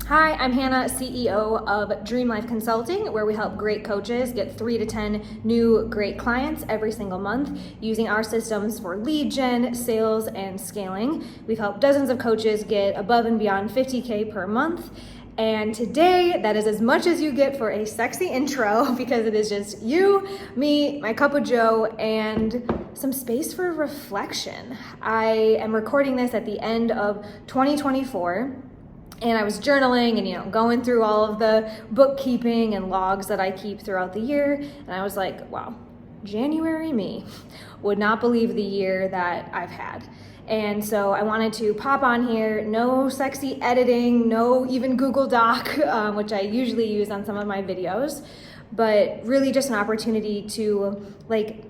Hi, I'm Hannah, CEO of Dream Life Consulting, where we help great coaches get 3 to 10 new great clients every single month using our systems for lead gen, sales, and scaling. We've helped dozens of coaches get above and beyond 50K per month. And today, that is as much as you get for a sexy intro because it is just you, me, my cup of joe, and some space for reflection. I am recording this at the end of 2024. And I was journaling and, going through all of the bookkeeping and logs that I keep throughout the year. And I was like, wow, January me would not believe the year that I've had. And so I wanted to pop on here, no sexy editing, no even Google Doc, which I usually use on some of my videos, but really just an opportunity to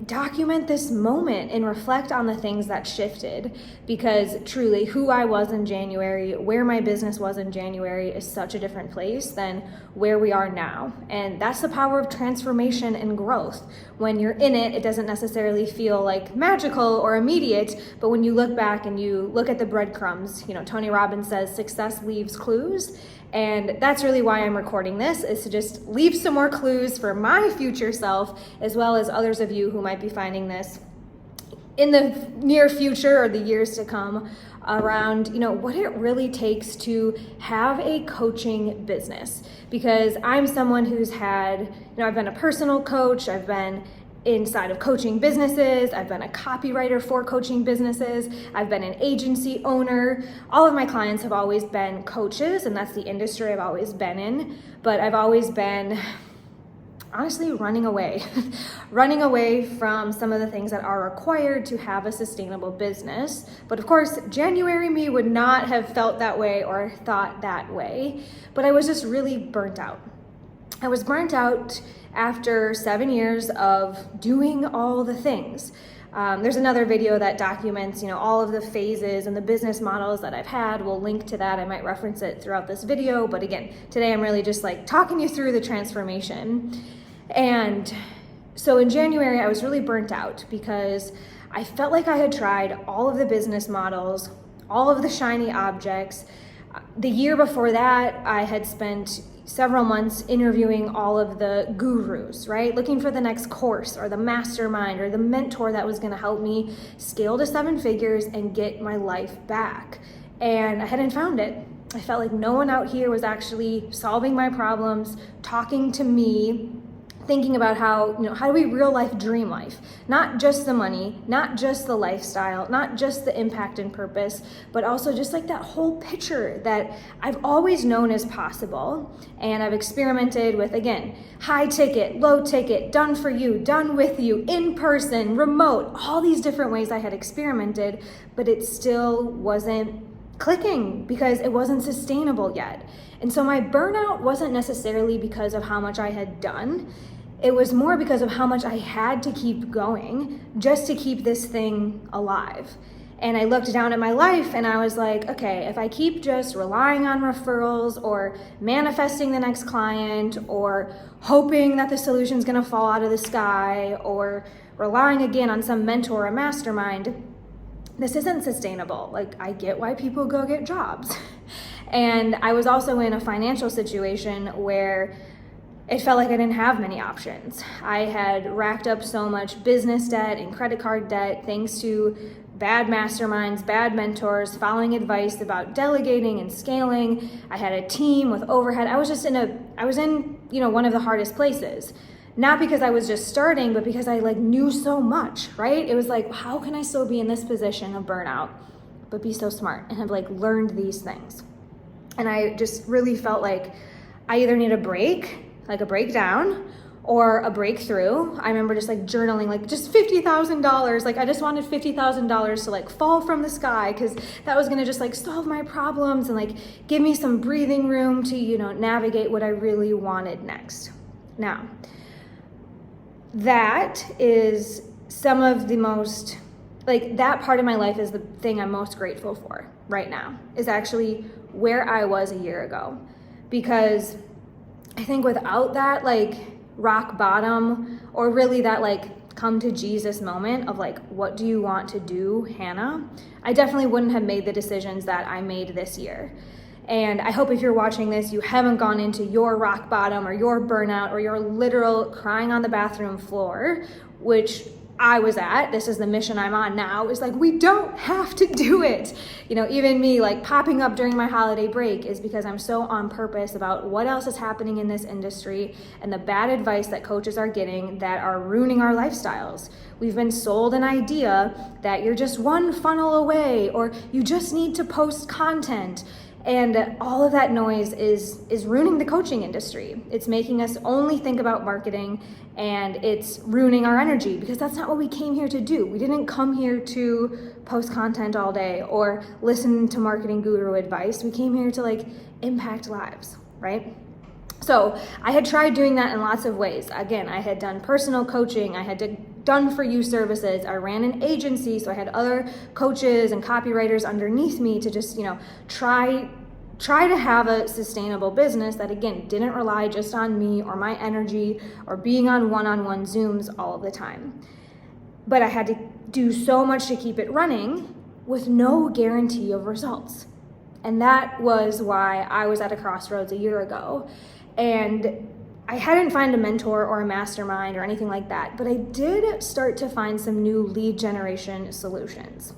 document this moment and reflect on the things that shifted, because truly who I was in January, where my business was in January is such a different place than where we are now. And that's the power of transformation and growth. When you're in it, it doesn't necessarily feel like magical or immediate, but when you look back and you look at the breadcrumbs, Tony Robbins says success leaves clues. And that's really why I'm recording this, is to just leave some more clues for my future self, as well as others of you who might be finding this in the near future or the years to come, around what it really takes to have a coaching business. Because I'm someone who's had, I've been a personal coach, I've been inside of coaching businesses, I've been a copywriter for coaching businesses, I've been an agency owner. All of my clients have always been coaches, and that's the industry I've always been in. But I've always been honestly running away from some of the things that are required to have a sustainable business. But of course, January me would not have felt that way or thought that way, but I was just really burnt out. I was burnt out after 7 years of doing all the things. There's another video that documents, all of the phases and the business models that I've had. We'll link to that. I might reference it throughout this video. But again, today I'm really just talking you through the transformation. And so in January, I was really burnt out because I felt like I had tried all of the business models, all of the shiny objects. The year before that, I had spent several months interviewing all of the gurus, right? Looking for the next course or the mastermind or the mentor that was gonna help me scale to 7 figures and get my life back. And I hadn't found it. I felt like no one out here was actually solving my problems, talking to me, thinking about how do we real life dream life? Not just the money, not just the lifestyle, not just the impact and purpose, but also just that whole picture that I've always known is possible. And I've experimented with, again, high ticket, low ticket, done for you, done with you, in person, remote, all these different ways I had experimented, but it still wasn't clicking because it wasn't sustainable yet. And so my burnout wasn't necessarily because of how much I had done. It was more because of how much I had to keep going just to keep this thing alive. And I looked down at my life and I was like, okay, if I keep just relying on referrals or manifesting the next client or hoping that the solution's gonna fall out of the sky or relying again on some mentor or mastermind, this isn't sustainable. I get why people go get jobs. And I was also in a financial situation where it felt like I didn't have many options. I had racked up so much business debt and credit card debt thanks to bad masterminds, bad mentors, following advice about delegating and scaling. I had a team with overhead. I was in one of the hardest places. Not because I was just starting, but because I knew so much, right? It was how can I still be in this position of burnout, but be so smart and have learned these things? And I just really felt like I either need a break, a breakdown, or a breakthrough. I remember just journaling, just $50,000. I just wanted $50,000 to fall from the sky, because that was gonna just solve my problems and give me some breathing room to, navigate what I really wanted next. Now, that is some of the most, that part of my life is the thing I'm most grateful for right now, is actually where I was a year ago. Because I think without that rock bottom, or really that come to Jesus moment of what do you want to do, Hannah, I definitely wouldn't have made the decisions that I made this year. And I hope if you're watching this, you haven't gone into your rock bottom or your burnout or your literal crying on the bathroom floor, which I was at. This is the mission I'm on now, is like, we don't have to do it. Even me like popping up during my holiday break is because I'm so on purpose about what else is happening in this industry and the bad advice that coaches are getting that are ruining our lifestyles. We've been sold an idea that you're just one funnel away, or you just need to post content. And all of that noise is ruining the coaching industry. It's making us only think about marketing, and it's ruining our energy, because that's not what we came here to do. We didn't come here to post content all day or listen to marketing guru advice. We came here to impact lives, right? So I had tried doing that in lots of ways. Again, I had done personal coaching. I had done for you services. I ran an agency, so I had other coaches and copywriters underneath me to just, try to have a sustainable business that, again, didn't rely just on me or my energy or being on one-on-one Zooms all of the time. But I had to do so much to keep it running with no guarantee of results. And that was why I was at a crossroads a year ago. And I hadn't found a mentor or a mastermind or anything like that, but I did start to find some new lead generation solutions.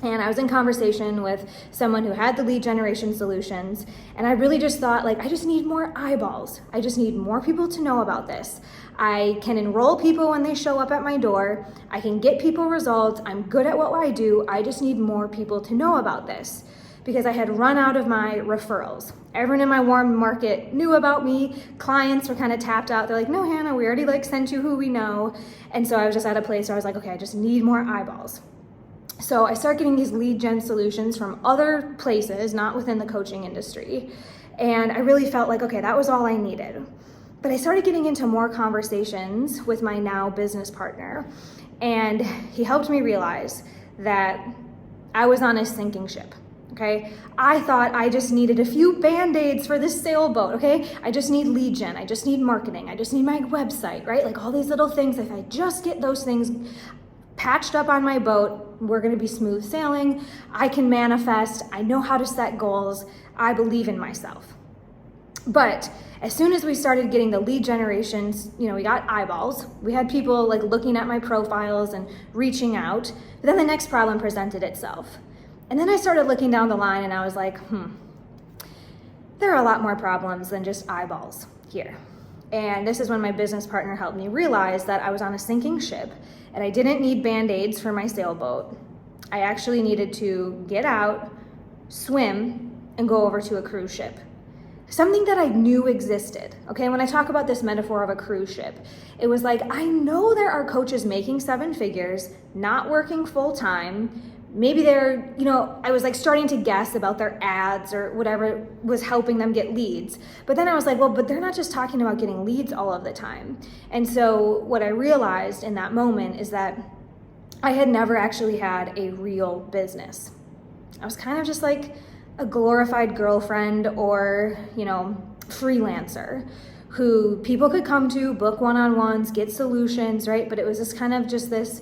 And I was in conversation with someone who had the lead generation solutions, and I really just thought, I just need more eyeballs. I just need more people to know about this. I can enroll people when they show up at my door. I can get people results. I'm good at what I do. I just need more people to know about this, because I had run out of my referrals. Everyone in my warm market knew about me. Clients were kind of tapped out. They're like, no, Hannah, we already sent you who we know. And so I was just at a place where I was like, okay, I just need more eyeballs. So I start getting these lead gen solutions from other places, not within the coaching industry. And I really felt like, okay, that was all I needed. But I started getting into more conversations with my now business partner. And he helped me realize that I was on a sinking ship. Okay, I thought I just needed a few band-aids for this sailboat. Okay, I just need lead gen, I just need marketing, I just need my website, right? All these little things. If I just get those things patched up on my boat, we're going to be smooth sailing. I can manifest. I know how to set goals. I believe in myself. But as soon as we started getting the lead generations, we got eyeballs. We had people looking at my profiles and reaching out. But then the next problem presented itself. And then I started looking down the line, and I was like, there are a lot more problems than just eyeballs here. And this is when my business partner helped me realize that I was on a sinking ship, and I didn't need band-aids for my sailboat. I actually needed to get out, swim, and go over to a cruise ship. Something that I knew existed, okay? When I talk about this metaphor of a cruise ship, it was I know there are coaches making 7 figures, not working full-time. Maybe they're, I was starting to guess about their ads or whatever was helping them get leads. But then I was like, well, but they're not just talking about getting leads all of the time. And so what I realized in that moment is that I had never actually had a real business. I was kind of just a glorified girlfriend or, freelancer who people could come to, book one-on-ones, get solutions, right? But it was just this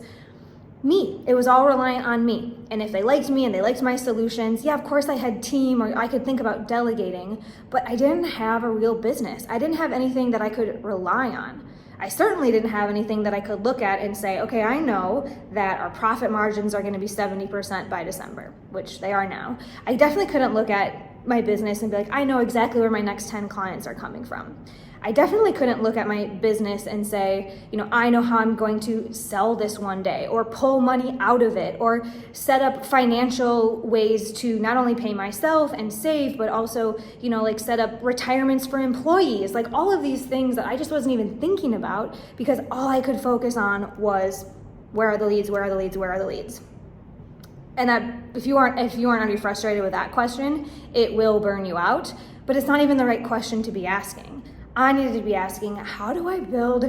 me. It was all reliant on me. And if they liked me and they liked my solutions, yeah, of course I had team, or I could think about delegating, but I didn't have a real business. I didn't have anything that I could rely on. I certainly didn't have anything that I could look at and say, okay, I know that our profit margins are going to be 70% by December, which they are now. I definitely couldn't look at my business and be I know exactly where my next 10 clients are coming from. I definitely couldn't look at my business and say, I know how I'm going to sell this one day, or pull money out of it, or set up financial ways to not only pay myself and save, but also, set up retirements for employees, all of these things that I just wasn't even thinking about, because all I could focus on was, where are the leads, where are the leads, where are the leads? And that if you aren't already frustrated with that question, it will burn you out, but it's not even the right question to be asking. I needed to be asking, how do I build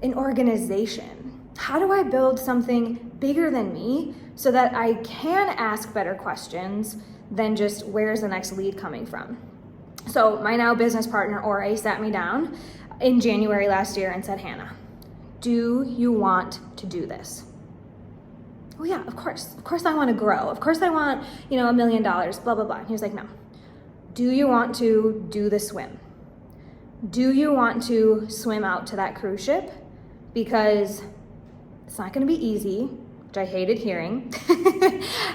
an organization? How do I build something bigger than me so that I can ask better questions than just where's the next lead coming from? So my now business partner, Ore, sat me down in January last year and said, Hannah, do you want to do this? Oh yeah, of course I want to grow. Of course I want, $1 million, blah, blah, blah. And he was like, no. do you want to do the swim? Do you want to swim out to that cruise ship? Because it's not going to be easy, which I hated hearing,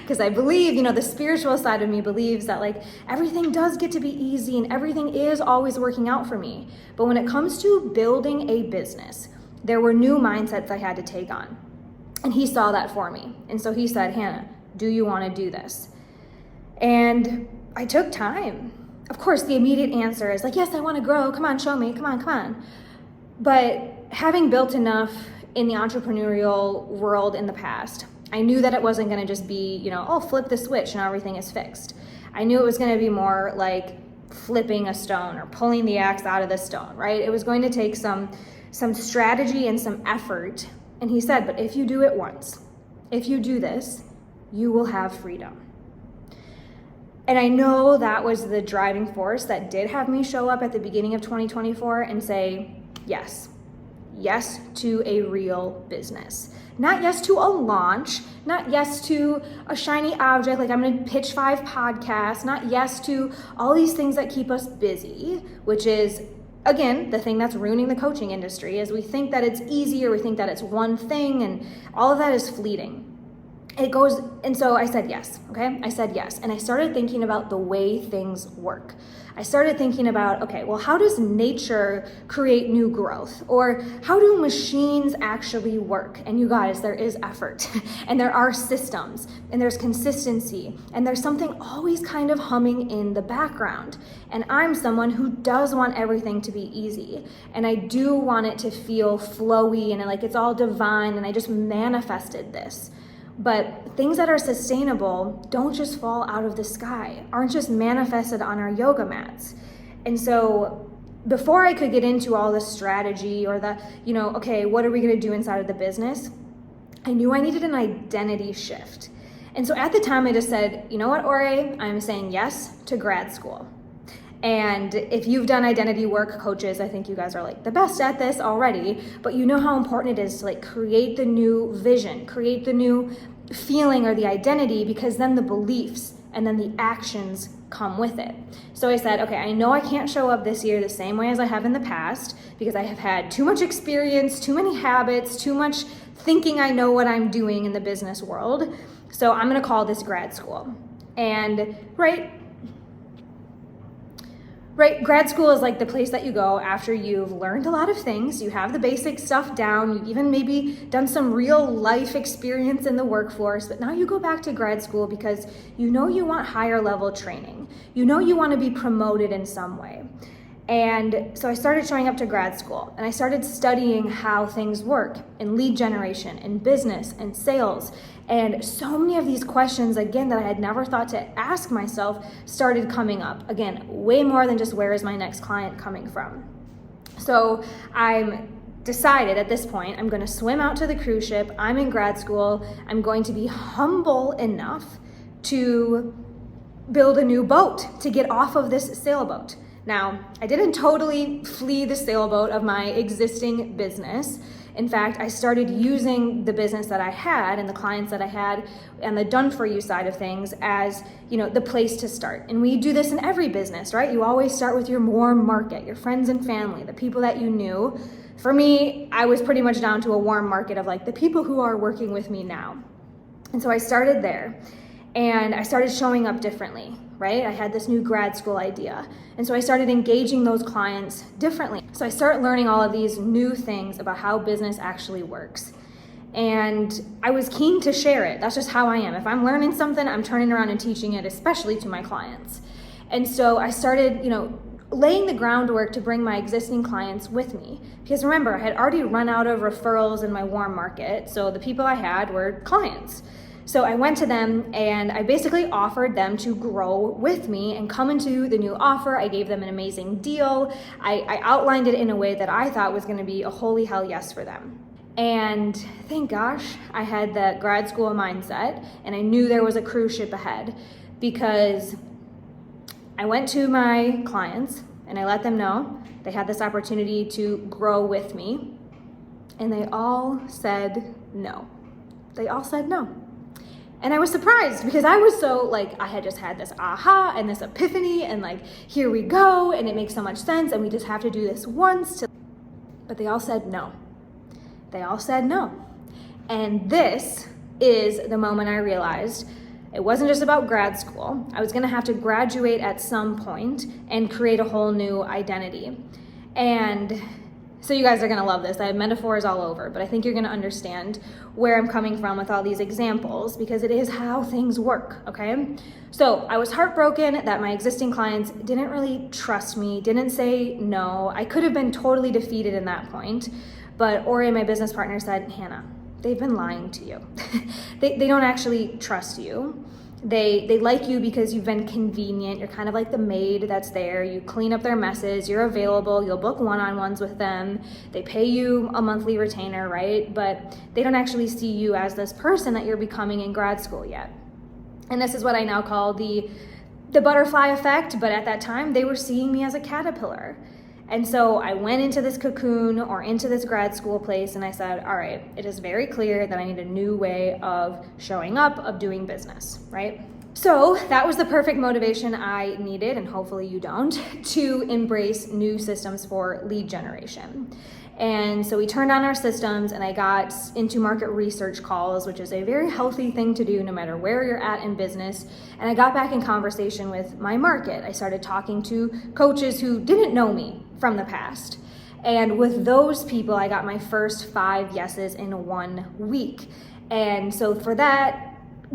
because I believe, the spiritual side of me believes that like everything does get to be easy and everything is always working out for me. But when it comes to building a business, there were new mindsets I had to take on. And he saw that for me. And so he said, Hannah, do you want to do this? And I took time. Of course, the immediate answer is like, yes, I want to grow. Come on, show me. Come on. But having built enough in the entrepreneurial world in the past, I knew that it wasn't going to just be, flip the switch and everything is fixed. I knew it was going to be more like flipping a stone or pulling the axe out of the stone, right? It was going to take some strategy and some effort. And he said, but if you do it once, if you do this, you will have freedom. And I know that was the driving force that did have me show up at the beginning of 2024 and say, yes to a real business. Not yes to a launch, not yes to a shiny object, like I'm gonna pitch 5 podcasts, not yes to all these things that keep us busy, which is, again, the thing that's ruining the coaching industry, is we think that it's easy or we think that it's one thing, and all of that is fleeting. And so I said yes, okay? I said yes. And I started thinking about the way things work. I started thinking about, okay, well, how does nature create new growth? Or how do machines actually work? And you guys, there is effort, and there are systems, and there's consistency, and there's something always kind of humming in the background. And I'm someone who does want everything to be easy. And I do want it to feel flowy and like it's all divine, and I just manifested this. But things that are sustainable don't just fall out of the sky, aren't just manifested on our yoga mats. And so before I could get into all the strategy or the, okay, what are we going to do inside of the business? I knew I needed an identity shift. And so at the time I just said, you know what, Ore, I'm saying yes to grad school. And if you've done identity work, coaches, I think you guys are like the best at this already, but you know how important it is to like create the new vision, create the new feeling or the identity, because then the beliefs and then the actions come with it. So I said, okay, I know I can't show up this year the same way as I have in the past because I have had too much experience, too many habits, too much thinking I know what I'm doing in the business world. So I'm going to call this grad school. And grad school is like the place that you go after you've learned a lot of things, you have the basic stuff down, you've even maybe done some real life experience in the workforce, but now you go back to grad school because you know you want higher level training. You know you want to be promoted in some way. And so I started showing up to grad school and I started studying how things work in lead generation, in business and sales. And so many of these questions, again, that I had never thought to ask myself started coming up. Again, way more than just where is my next client coming from. So I'm decided at this point, I'm going to swim out to the cruise ship. I'm in grad school. I'm going to be humble enough to build a new boat, to get off of this sailboat. Now, I didn't totally flee the sailboat of my existing business. In fact, I started using the business that I had and the clients that I had and the done for you side of things as, the place to start. And we do this in every business, right? You always start with your warm market, your friends and family, the people that you knew. For me, I was pretty much down to a warm market of like the people who are working with me now. And so I started there and I started showing up differently, right? I had this new grad school idea. And so I started engaging those clients differently. So I started learning all of these new things about how business actually works. And I was keen to share it. That's just how I am. If I'm learning something, I'm turning around and teaching it, especially to my clients. And so I started, laying the groundwork to bring my existing clients with me. Because remember, I had already run out of referrals in my warm market. So the people I had were clients. So I went to them and I basically offered them to grow with me and come into the new offer. I gave them an amazing deal. I outlined it in a way that I thought was going to be a holy hell yes for them. And thank gosh, I had that grad school mindset and I knew there was a cruise ship ahead because I went to my clients and I let them know they had this opportunity to grow with me, and they all said no. They all said no. And I was surprised because I was so like, I had just had this aha and this epiphany and like, here we go. And it makes so much sense. And we just have to do this once. But they all said no. They all said no. And this is the moment I realized it wasn't just about grad school. I was gonna have to graduate at some point and create a whole new identity. And so you guys are gonna love this. I have metaphors all over, but I think you're gonna understand where I'm coming from with all these examples because it is how things work, okay? So I was heartbroken that my existing clients didn't really trust me, didn't say no. I could have been totally defeated in that point, but Ori, my business partner, said, Hannah, they've been lying to you. they don't actually trust you. They like you because you've been convenient. You're kind of like the maid that's there. You clean up their messes. You're available. You'll book one-on-ones with them. They pay you a monthly retainer, right? But they don't actually see you as this person that you're becoming in grad school yet. And this is what I now call the butterfly effect. But at that time, they were seeing me as a caterpillar. And so I went into this cocoon or into this grad school place and I said, all right, it is very clear that I need a new way of showing up, of doing business, right? So that was the perfect motivation I needed, and hopefully you don't, to embrace new systems for lead generation. And so we turned on our systems and I got into market research calls, which is a very healthy thing to do no matter where you're at in business. And I got back in conversation with my market. I started talking to coaches who didn't know me from the past. And with those people, I got my first 5 yeses in 1 week. And so for that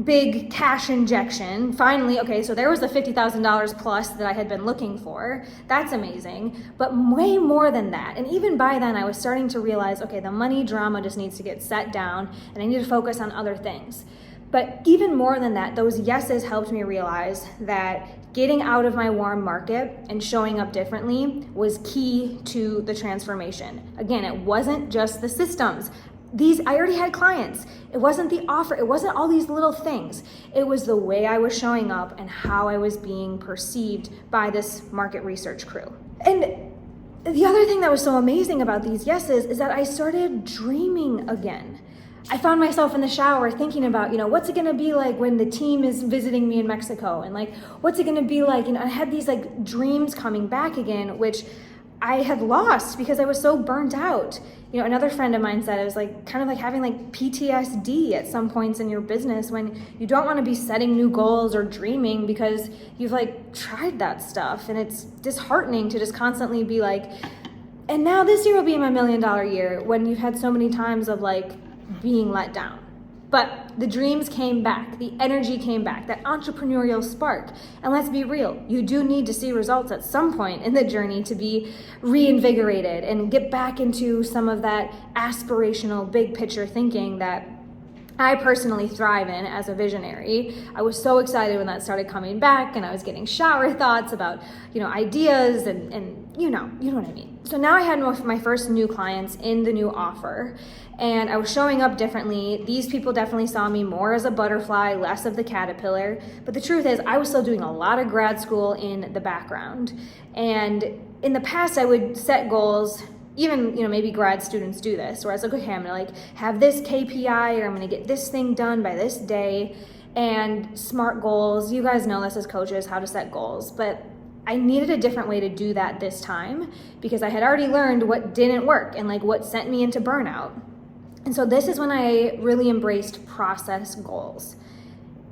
big cash injection, finally, okay, so there was the $50,000 plus that I had been looking for. That's amazing, but way more than that. And even by then I was starting to realize, okay, the money drama just needs to get set down and I need to focus on other things. But even more than that, those yeses helped me realize that getting out of my warm market and showing up differently was key to the transformation. Again, it wasn't just the systems. I already had clients. It wasn't the offer. It wasn't all these little things. It was the way I was showing up and how I was being perceived by this market research crew. And the other thing that was so amazing about these yeses is that I started dreaming again. I found myself in the shower thinking about, what's it gonna be like when the team is visiting me in Mexico? And like, what's it gonna be like? I had these like dreams coming back again, which I had lost because I was so burnt out. Another friend of mine said it was like kind of like having like PTSD at some points in your business when you don't want to be setting new goals or dreaming because you've like tried that stuff, and it's disheartening to just constantly be like, and now this year will be my $1 million year, when you've had so many times of like being let down. But the dreams came back, the energy came back, that entrepreneurial spark. And let's be real, you do need to see results at some point in the journey to be reinvigorated and get back into some of that aspirational big picture thinking that I personally thrive in as a visionary. I was so excited when that started coming back, and I was getting shower thoughts about, ideas and you know what I mean. So now I had my first new clients in the new offer, and I was showing up differently. These people definitely saw me more as a butterfly, less of the caterpillar. But the truth is, I was still doing a lot of grad school in the background. And in the past, I would set goals. Even, maybe grad students do this, where I was like, okay, I'm gonna have this KPI, or I'm gonna get this thing done by this day, and SMART goals. You guys know this as coaches, how to set goals, but I needed a different way to do that this time because I had already learned what didn't work and like what sent me into burnout. And so this is when I really embraced process goals.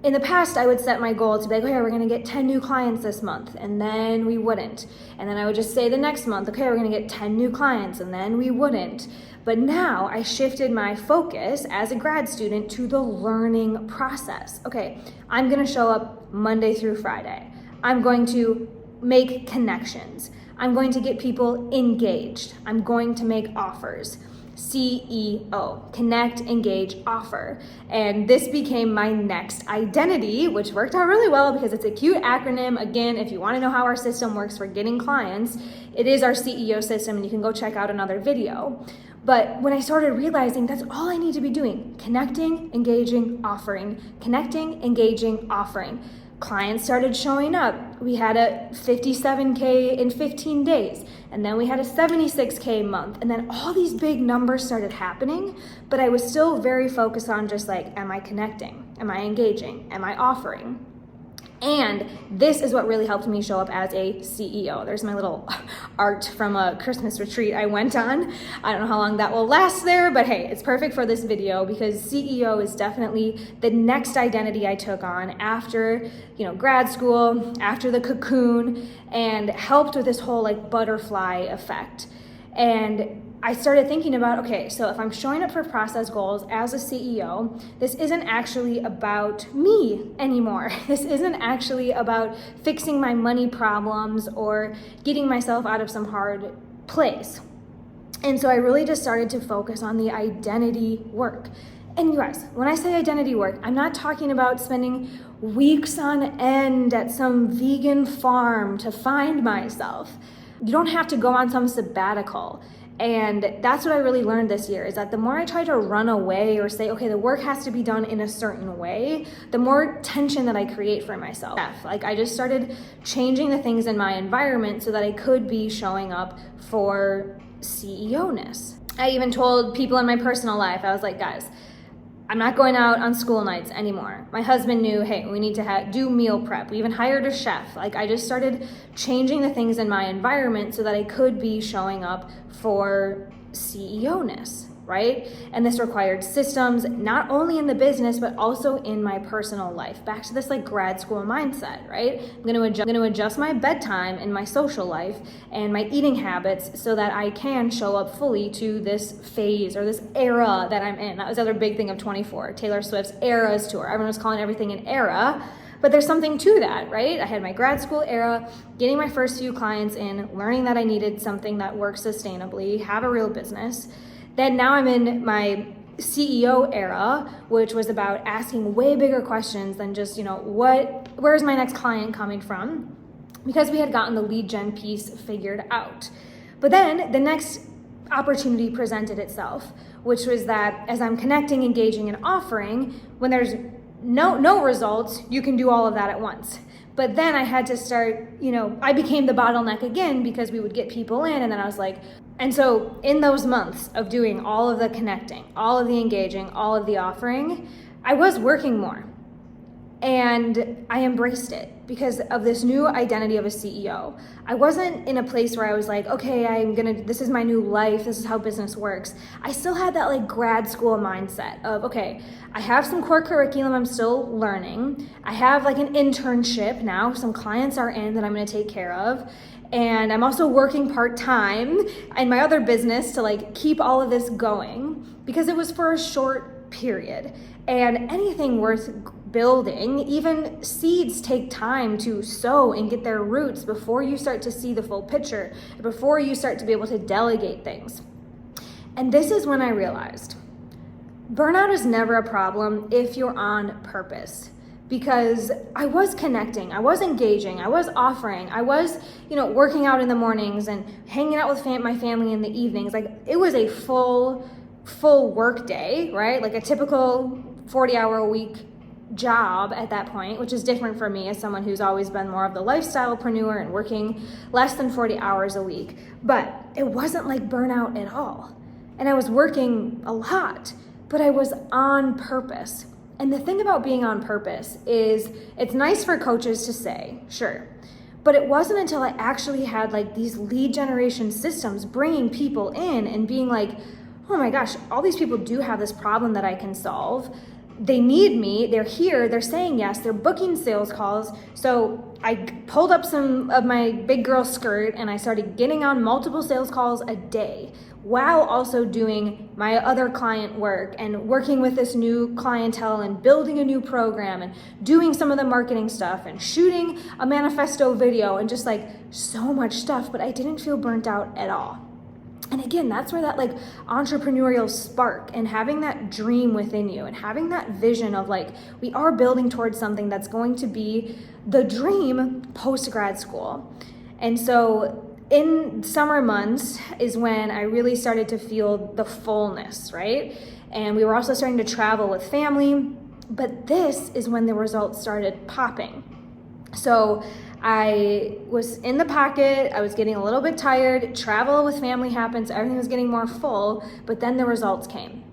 In the past, I would set my goal to be like, okay, we're gonna get 10 new clients this month, and then we wouldn't. And then I would just say the next month, okay, we're gonna get 10 new clients, and then we wouldn't. But now I shifted my focus as a grad student to the learning process. Okay, I'm gonna show up Monday through Friday. I'm going to make connections. I'm going to get people engaged. I'm going to make offers. CEO, connect, engage, offer. And this became my next identity, which worked out really well because it's a cute acronym. Again, if you want to know how our system works for getting clients, it is our CEO system, and you can go check out another video. But when I started realizing that's all I need to be doing, connecting, engaging, offering, connecting, engaging, offering. Clients started showing up. We had a 57K in 15 days. and then we had a 76K month, and then all these big numbers started happening, but I was still very focused on just like, am I connecting? Am I engaging? Am I offering? And this is what really helped me show up as a CEO. There's my little art from a Christmas retreat I went on. I don't know how long that will last there, but hey, it's perfect for this video because CEO is definitely the next identity I took on after, grad school, after the cocoon, and helped with this whole like butterfly effect. And I started thinking about, okay, so if I'm showing up for process goals as a CEO, this isn't actually about me anymore. This isn't actually about fixing my money problems or getting myself out of some hard place. And so I really just started to focus on the identity work. And you guys, when I say identity work, I'm not talking about spending weeks on end at some vegan farm to find myself. You don't have to go on some sabbatical. And that's what I really learned this year, is that the more I try to run away or say, okay, the work has to be done in a certain way, the more tension that I create for myself. Like I just started changing the things in my environment so that I could be showing up for CEO-ness. I even told people in my personal life, I was like, guys, I'm not going out on school nights anymore. My husband knew, hey, we need to do meal prep. We even hired a chef. Like I just started changing the things in my environment so that I could be showing up for CEO-ness, right? And this required systems, not only in the business, but also in my personal life. Back to this like grad school mindset, right? I'm gonna adjust my bedtime and my social life and my eating habits so that I can show up fully to this phase or this era that I'm in. That was the other big thing of 24, Taylor Swift's Eras tour. Everyone was calling everything an era, but there's something to that, right? I had my grad school era, getting my first few clients in, learning that I needed something that works sustainably, have a real business. Then now I'm in my CEO era, which was about asking way bigger questions than just, where's my next client coming from? Because we had gotten the lead gen piece figured out. But then the next opportunity presented itself, which was that as I'm connecting, engaging, and offering, when there's no results, you can do all of that at once. But then I had to start, I became the bottleneck again because we would get people in, and then I was like, and so in those months of doing all of the connecting, all of the engaging, all of the offering, I was working more. And I embraced it because of this new identity of a CEO. I wasn't in a place where I was like, okay, this is my new life, this is how business works. I still had that like grad school mindset of, okay, I have some core curriculum I'm still learning. I have like an internship now, some clients are in that I'm gonna take care of. And I'm also working part-time in my other business to like keep all of this going because it was for a short period. And anything worth building, even seeds take time to sow and get their roots before you start to see the full picture, before you start to be able to delegate things. And this is when I realized burnout is never a problem if you're on purpose. Because I was connecting, I was engaging, I was offering, I was, working out in the mornings and hanging out with my family in the evenings. Like it was a full work day, right? Like a typical 40-hour-a-week job at that point, which is different for me as someone who's always been more of the lifestylepreneur and working less than 40 hours a week. But it wasn't like burnout at all. And I was working a lot, but I was on purpose. And the thing about being on purpose is it's nice for coaches to say, sure, but it wasn't until I actually had like these lead generation systems bringing people in and being like, oh my gosh, all these people do have this problem that I can solve. They need me, they're here, they're saying yes, they're booking sales calls. So I pulled up some of my big girl skirt and I started getting on multiple sales calls a day while also doing my other client work and working with this new clientele and building a new program and doing some of the marketing stuff and shooting a manifesto video and just like so much stuff, but I didn't feel burnt out at all. And again, that's where that like entrepreneurial spark and having that dream within you and having that vision of like, we are building towards something that's going to be the dream post grad school. And so in summer months is when I really started to feel the fullness, right? And we were also starting to travel with family, but this is when the results started popping. So I was in the pocket, I was getting a little bit tired, travel with family happened, so everything was getting more full, but then the results came.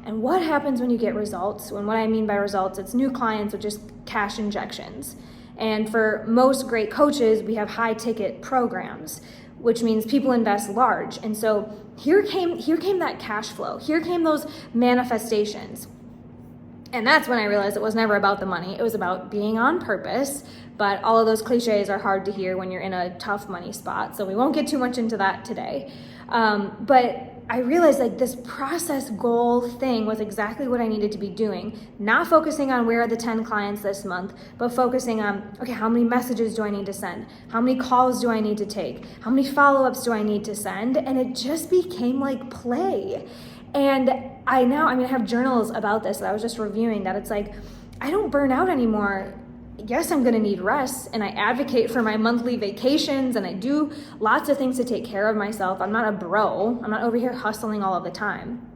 And what happens when you get results? And what I mean by results, it's new clients with just cash injections. And for most great coaches, we have high ticket programs, which means people invest large. And so here came that cash flow. Here came those manifestations. And that's when I realized it was never about the money. It was about being on purpose. But all of those cliches are hard to hear when you're in a tough money spot. So we won't get too much into that today. But I realized like this process goal thing was exactly what I needed to be doing. Not focusing on where are the 10 clients this month, but focusing on, okay, how many messages do I need to send? How many calls do I need to take? How many follow-ups do I need to send? And it just became like play. And I have journals about this that I was just reviewing, that it's like, I don't burn out anymore. Yes, I'm gonna need rest, and I advocate for my monthly vacations, and I do lots of things to take care of myself. I'm not a bro. I'm not over here hustling all of the time.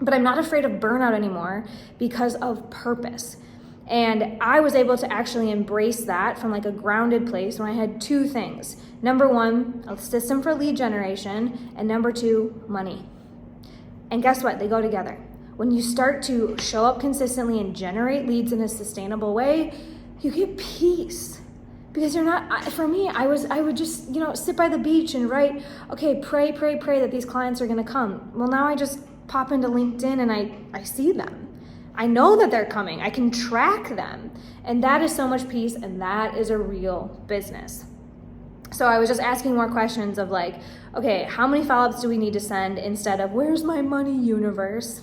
But I'm not afraid of burnout anymore because of purpose. And I was able to actually embrace that from like a grounded place when I had two things. Number one, a system for lead generation, and number two, money. And guess what? They go together. When you start to show up consistently and generate leads in a sustainable way, you get peace. Because you're not, for me, I would just, sit by the beach and write, okay, pray that these clients are gonna come. Well, now I just pop into LinkedIn and I see them. I know that they're coming. I can track them. And that is so much peace, and that is a real business. So I was just asking more questions of like, okay, how many follow-ups do we need to send instead of where's my money, universe?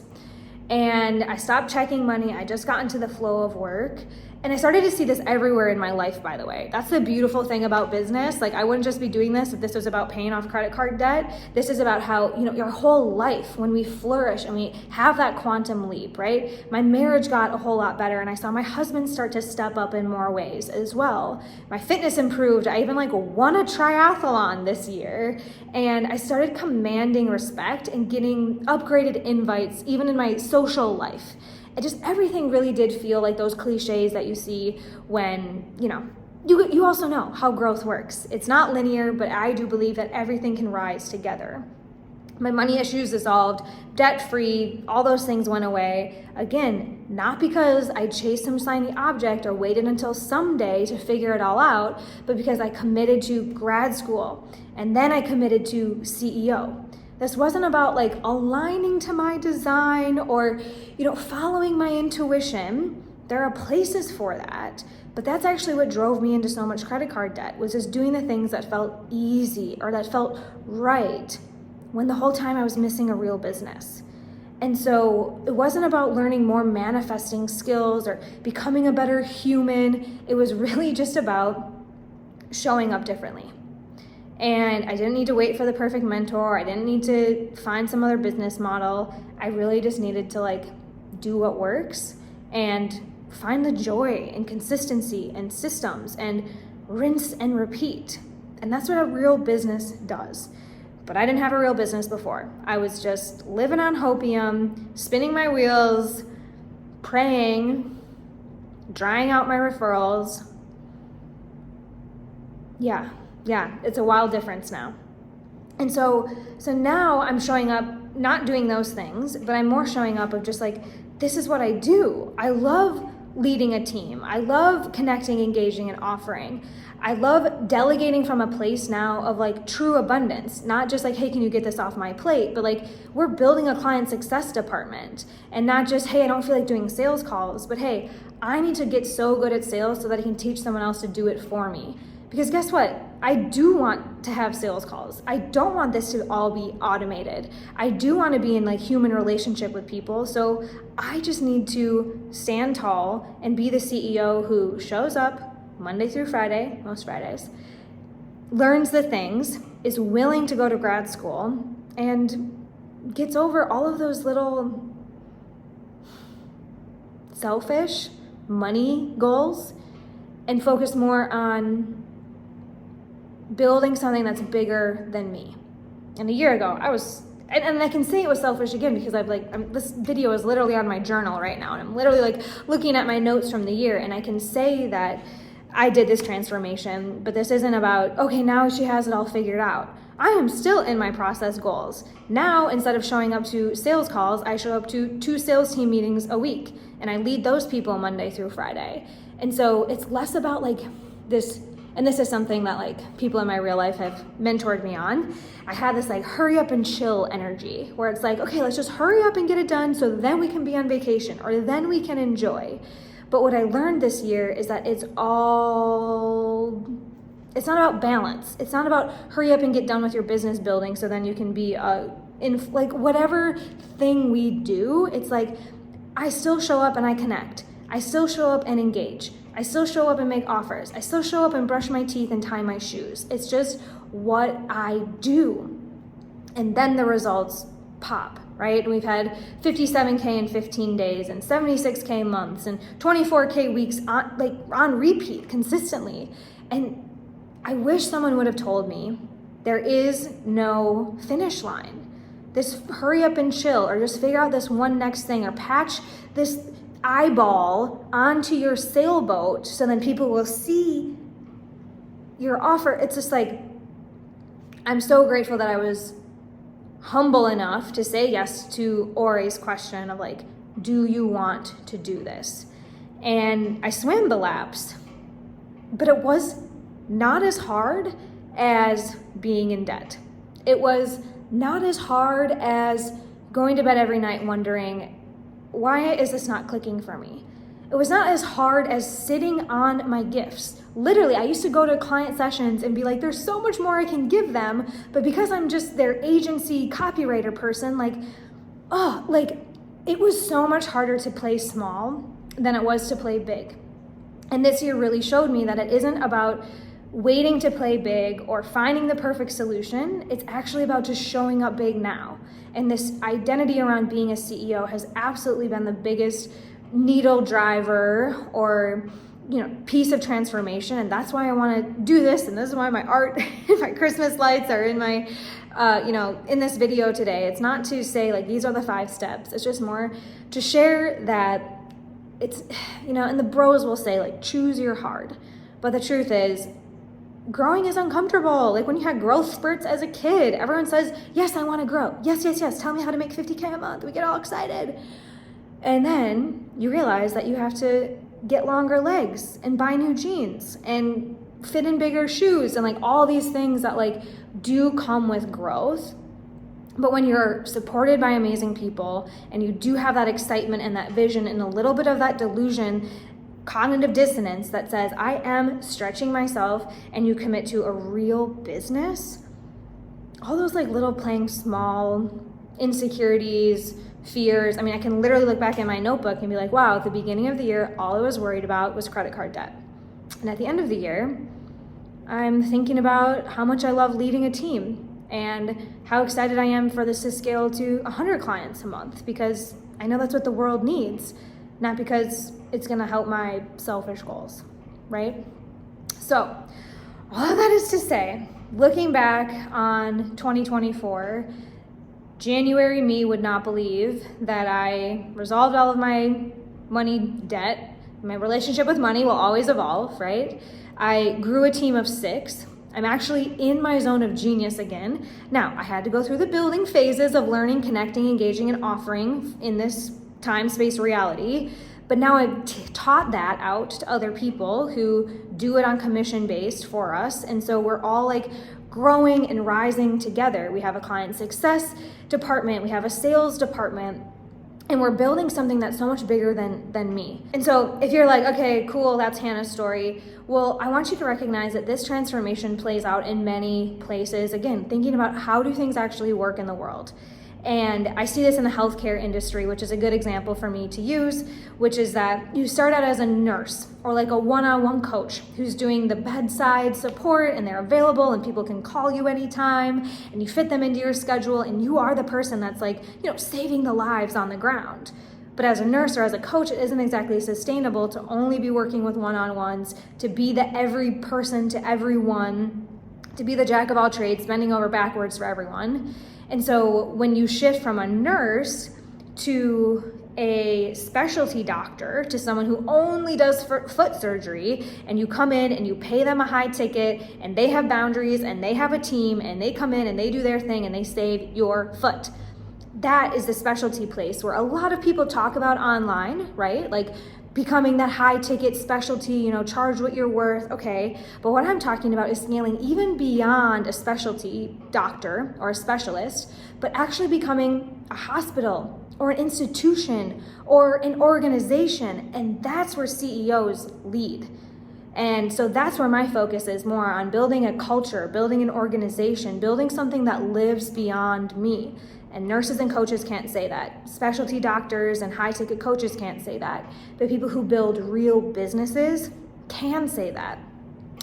And I stopped checking money. I just got into the flow of work. And I started to see this everywhere in my life, by the way. That's the beautiful thing about business. Like, I wouldn't just be doing this if this was about paying off credit card debt. This is about how, your whole life, when we flourish and we have that quantum leap, right? My marriage got a whole lot better, and I saw my husband start to step up in more ways as well. My fitness improved. I even won a triathlon this year, and I started commanding respect and getting upgraded invites, even in my social life. Everything really did feel like those cliches that you see when, you also know how growth works. It's not linear, but I do believe that everything can rise together. My money issues dissolved, debt-free, all those things went away. Again, not because I chased some shiny object or waited until someday to figure it all out, but because I committed to grad school, and then I committed to CEO. This wasn't about aligning to my design or, following my intuition. There are places for that, but that's actually what drove me into so much credit card debt, was just doing the things that felt easy or that felt right when the whole time I was missing a real business. And so it wasn't about learning more manifesting skills or becoming a better human. It was really just about showing up differently. And I didn't need to wait for the perfect mentor. I didn't need to find some other business model. I really just needed to do what works and find the joy and consistency and systems and rinse and repeat. And that's what a real business does. But I didn't have a real business before. I was just living on hopium, spinning my wheels, praying, drying out my referrals. Yeah, it's a wild difference now. And so now I'm showing up, not doing those things, but I'm more showing up of just this is what I do. I love leading a team. I love connecting, engaging, and offering. I love delegating from a place now of true abundance, not just hey, can you get this off my plate? But we're building a client success department, and not just, hey, I don't feel like doing sales calls, but hey, I need to get so good at sales so that I can teach someone else to do it for me. Because guess what? I do want to have sales calls. I don't want this to all be automated. I do want to be in human relationship with people. So I just need to stand tall and be the CEO who shows up Monday through Friday, most Fridays, learns the things, is willing to go to grad school, and gets over all of those little selfish money goals and focus more on building something that's bigger than me. And a year ago, and I can say it was selfish again because this video is literally on my journal right now, and I'm literally looking at my notes from the year, and I can say that I did this transformation, but this isn't about, okay, now she has it all figured out. I am still in my process goals. Now, instead of showing up to sales calls, I show up to 2 sales team meetings a week, and I lead those people Monday through Friday. And so it's less about like this, and this is something that like people in my real life have mentored me on. I had this like hurry up and chill energy where it's like, okay, let's just hurry up and get it done so then we can be on vacation or then we can enjoy. But what I learned this year is that it's not about balance. It's not about hurry up and get done with your business building so then you can be in like whatever thing we do. It's like I still show up and I connect. I still show up and engage. I still show up and make offers. I still show up and brush my teeth and tie my shoes. It's just what I do. And then the results pop, right? We've had 57K in 15 days and 76K months and 24K weeks on repeat consistently. And I wish someone would have told me there is no finish line. This hurry up and chill, or just figure out this one next thing, or patch this eyeball onto your sailboat so then people will see your offer. It's just like, I'm so grateful that I was humble enough to say yes to Ori's question of like, do you want to do this? And I swam the laps, but it was not as hard as being in debt. It was not as hard as going to bed every night wondering, why is this not clicking for me? It was not as hard as sitting on my gifts. Literally, I used to go to client sessions and be like, there's so much more I can give them, but because I'm just their agency copywriter person, it was so much harder to play small than it was to play big. And this year really showed me that it isn't about waiting to play big or finding the perfect solution. It's actually about just showing up big now. And this identity around being a CEO has absolutely been the biggest needle driver or piece of transformation. And that's why I want to do this. And this is why my art and my Christmas lights are in my, in this video today. It's not to say like, these are the 5 steps. It's just more to share that it's, and the bros will say like, choose your hard. But the truth is, growing is uncomfortable. Like when you had growth spurts as a kid, everyone says, yes, I want to grow. Yes, yes, yes. Tell me how to make 50K a month. We get all excited. And then you realize that you have to get longer legs and buy new jeans and fit in bigger shoes and like all these things that like do come with growth. But when you're supported by amazing people and you do have that excitement and that vision and a little bit of that delusion, cognitive dissonance that says, I am stretching myself, and you commit to a real business, all those like little playing small insecurities, fears. I mean, I can literally look back in my notebook and be like, wow, at the beginning of the year, all I was worried about was credit card debt. And at the end of the year, I'm thinking about how much I love leading a team and how excited I am for this to scale to 100 clients a month, because I know that's what the world needs, not because it's gonna help my selfish goals, right? So all of that is to say, looking back on 2024, January me would not believe that I resolved all of my money debt. My relationship with money will always evolve, right? I grew a team of 6. I'm actually in my zone of genius again. Now, I had to go through the building phases of learning, connecting, engaging, and offering in this time-space reality. But now I've taught that out to other people who do it on commission-based for us. And so we're all like growing and rising together. We have a client success department, we have a sales department, and we're building something that's so much bigger than me. And so if you're like, okay, cool, that's Hannah's story. Well, I want you to recognize that this transformation plays out in many places. Again, thinking about how do things actually work in the world. And I see this in the healthcare industry, which is a good example for me to use, which is that you start out as a nurse or like a one-on-one coach who's doing the bedside support, and they're available and people can call you anytime, and you fit them into your schedule, and you are the person that's like, saving the lives on the ground. But as a nurse or as a coach, it isn't exactly sustainable to only be working with one-on-ones, to be the every person to everyone, to be the jack of all trades, bending over backwards for everyone. And so when you shift from a nurse to a specialty doctor to someone who only does foot surgery, and you come in and you pay them a high ticket, and they have boundaries and they have a team, and they come in and they do their thing and they save your foot. That is the specialty place where a lot of people talk about online, right? Like becoming that high ticket specialty, charge what you're worth, okay. But what I'm talking about is scaling even beyond a specialty doctor or a specialist, but actually becoming a hospital or an institution or an organization. And that's where CEOs lead. And so that's where my focus is more on building a culture, building an organization, building something that lives beyond me. And nurses and coaches can't say that. Specialty doctors and high ticket coaches can't say that. But people who build real businesses can say that.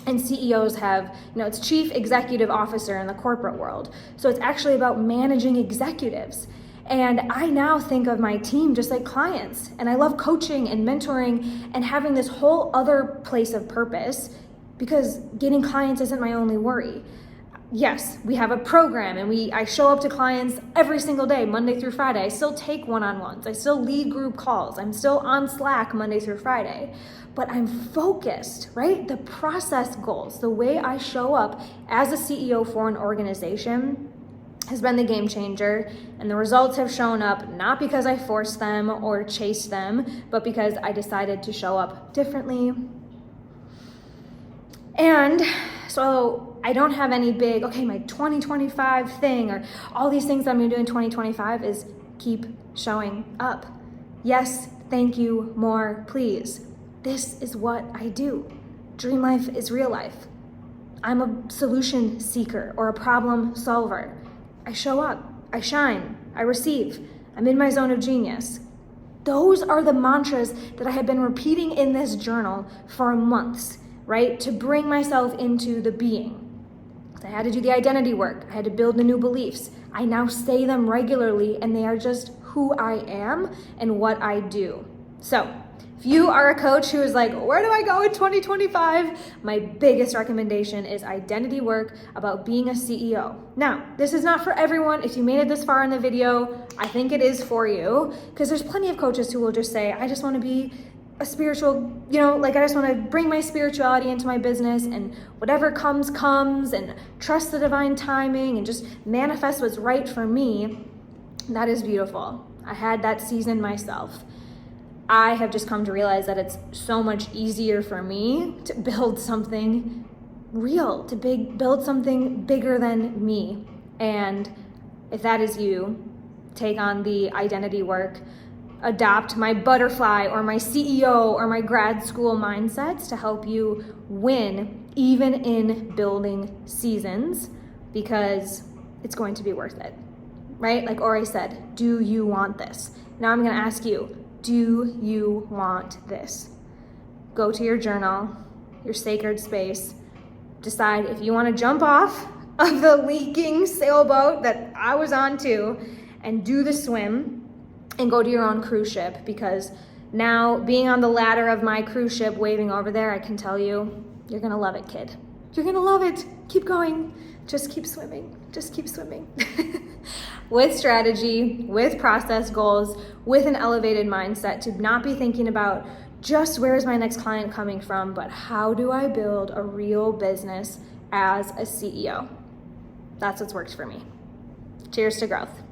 And CEOs have, it's chief executive officer in the corporate world. So it's actually about managing executives. And I now think of my team just like clients. And I love coaching and mentoring and having this whole other place of purpose, because getting clients isn't my only worry. Yes, we have a program and I show up to clients every single day, Monday through Friday. I still take one-on-ones. I still lead group calls. I'm still on Slack Monday through Friday. But I'm focused, right? The process goals, the way I show up as a CEO for an organization has been the game changer. And the results have shown up not because I forced them or chased them, but because I decided to show up differently. And so I don't have any big, my 2025 thing or all these things I'm gonna do in 2025 is keep showing up. Yes, thank you, more, please. This is what I do. Dream life is real life. I'm a solution seeker or a problem solver. I show up, I shine, I receive, I'm in my zone of genius. Those are the mantras that I have been repeating in this journal for months, right? To bring myself into the being. I had to do the identity work. I had to build the new beliefs. I now say them regularly, and they are just who I am and what I do. So if you are a coach who is like, where do I go in 2025? My biggest recommendation is identity work about being a CEO. Now, this is not for everyone. If you made it this far in the video, I think it is for you, because there's plenty of coaches who will just say, I just want to be a spiritual, I just want to bring my spirituality into my business, and whatever comes, and trust the divine timing and just manifest what's right for me. That is beautiful. I had that season myself. I have just come to realize that it's so much easier for me to build something real, to build something bigger than me. And if that is you, take on the identity work, adopt my butterfly or my CEO or my grad school mindsets to help you win even in building seasons, because it's going to be worth it, right? Like Ori said, do you want this? Now I'm going to ask you, do you want this? Go to your journal, your sacred space, decide if you want to jump off of the leaking sailboat that I was on too and do the swim, and go to your own cruise ship, because now being on the ladder of my cruise ship waving over there, I can tell you, you're gonna love it, kid. You're gonna love it. Keep going. Just keep swimming. Just keep swimming. With strategy, with process goals, with an elevated mindset, to not be thinking about just where is my next client coming from, but how do I build a real business as a CEO? That's what's worked for me. Cheers to growth.